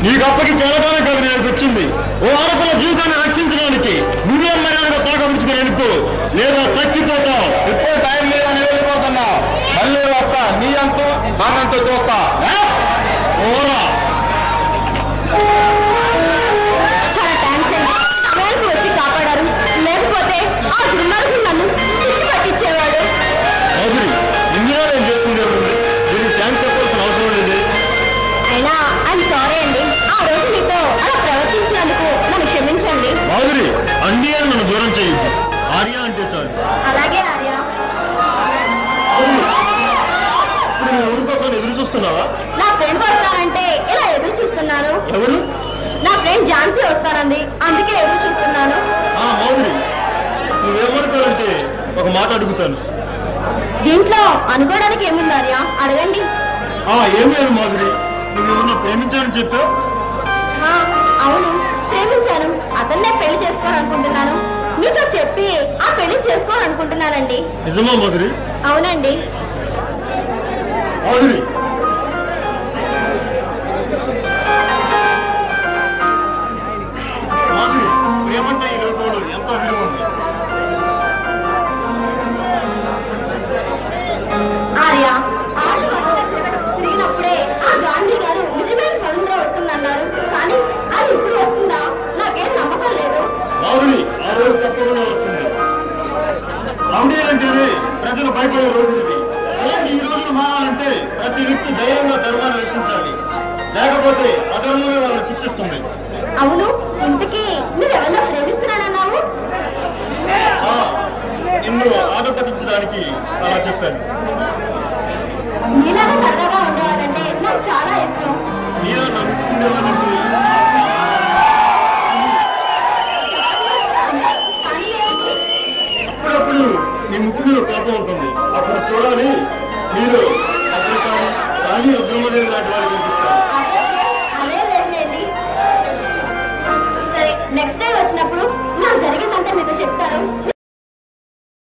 ఈ గొప్పకి చేరడానికి కదా నేను వచ్చింది. ఓ ఆడపిల్ల జీవితాన్ని రక్షించడానికి నువ్వే మర్యాదగా తోకమించుకుని వెళ్ళిపో, లేదా చచ్చిపోతావు. ఎప్పుడు టైం లేదని వెళ్ళిపోతున్నా. మళ్ళీ వస్తా, నీ అంతూ నాకంటూ చూస్తా. ఓరా చాలా థ్యాంక్స్ అండి, సమయానికి వచ్చి కాపాడారు. లేకపోతే ఆ దుర్మార్గుడు నన్ను పిచ్చి పట్టించేవాడు. మాధురి, ఇందులో నేను చేస్తుంది దీనికి థ్యాంక్స్ చెప్పాల్సిన అవసరం లేదు. అయినా ఐఎమ్ సారీ అండి, ఆ రోజు మీతో అలా ప్రవర్తించినందుకు నన్ను క్షమించండి. మాధురి, అండి అని నన్ను దూరం చేయొద్దు. ఆర్య అంటే చాలు. అలాగే ఆర్య. ఇప్పుడు నువ్వు ఎవరి కోసం ఎదురు చూస్తున్నావా? నా ఫ్రెండ్ వస్తానంటే ఇలా ఎదురు చూస్తున్నాను. ఎవరు? నా ఫ్రెండ్ ఝాన్సీ వస్తానంది, అందుకే ఎదురు చూస్తున్నాను. మాధురి, నువ్వేమనుకోవాలంటే ఒక మాట అడుగుతాను. దీంట్లో అనుకోవడానికి ఏముంది ఆర్య, అడగండి. ఏం లేదు మాధురి, నువ్వేమన్నా ప్రేమించాలని చెప్పావు. అవును, ప్రేమించాను. అతన్నే పెళ్లి చేసుకోవాలనుకుంటున్నాను. మీతో చెప్పి ఆ పెళ్లి చేసుకోవాలనుకుంటున్నానండి. నిజమా మాధురి? అవునండి. మాధురి, మాధురి, ప్రేమంటే ఈ లోకంలో ఎంతో విలువ ఉంది. ఆర్య, తిరిగినప్పుడే ఆ గాంధీ గారు నిజమైన స్వతంత్రం వస్తుందన్నారు. కానీ అది ఇప్పుడు వస్తుందా? నాకేం నమ్మకం లేదు. మాధురి, ఆ రోజు తప్పకుండా వస్తుంది. రౌడీ అంటేనే ప్రజలు భయపడే రోజు ఇది. అలాంటి ఈ రోజులు మారాలంటే ప్రతి వ్యక్తి ధైర్యంగా ధర్మాన్ని రక్షించాలి. లేకపోతే అధర్మమే వాళ్ళని శిక్షిస్తుంది. అవును, ఇంతకీ నువ్వెవరన్నా ప్రేమిస్తున్నానన్నావు? నిన్ను ఆటపట్టించడానికి అలా చెప్పాను. నీలాగా సరదాగా ఉండేవారంటే నాకు చాలా ఇష్టం. మీరు నమ్ముకునేవాళ్ళంటే కానీ ఏంటి? అప్పుడప్పుడు మీ ముక్కులో కోపం ఉంటుంది. అప్పుడు చూడాలి మీరు అప్పుడు కానీ ఉద్యమదేవి లాంటి వారి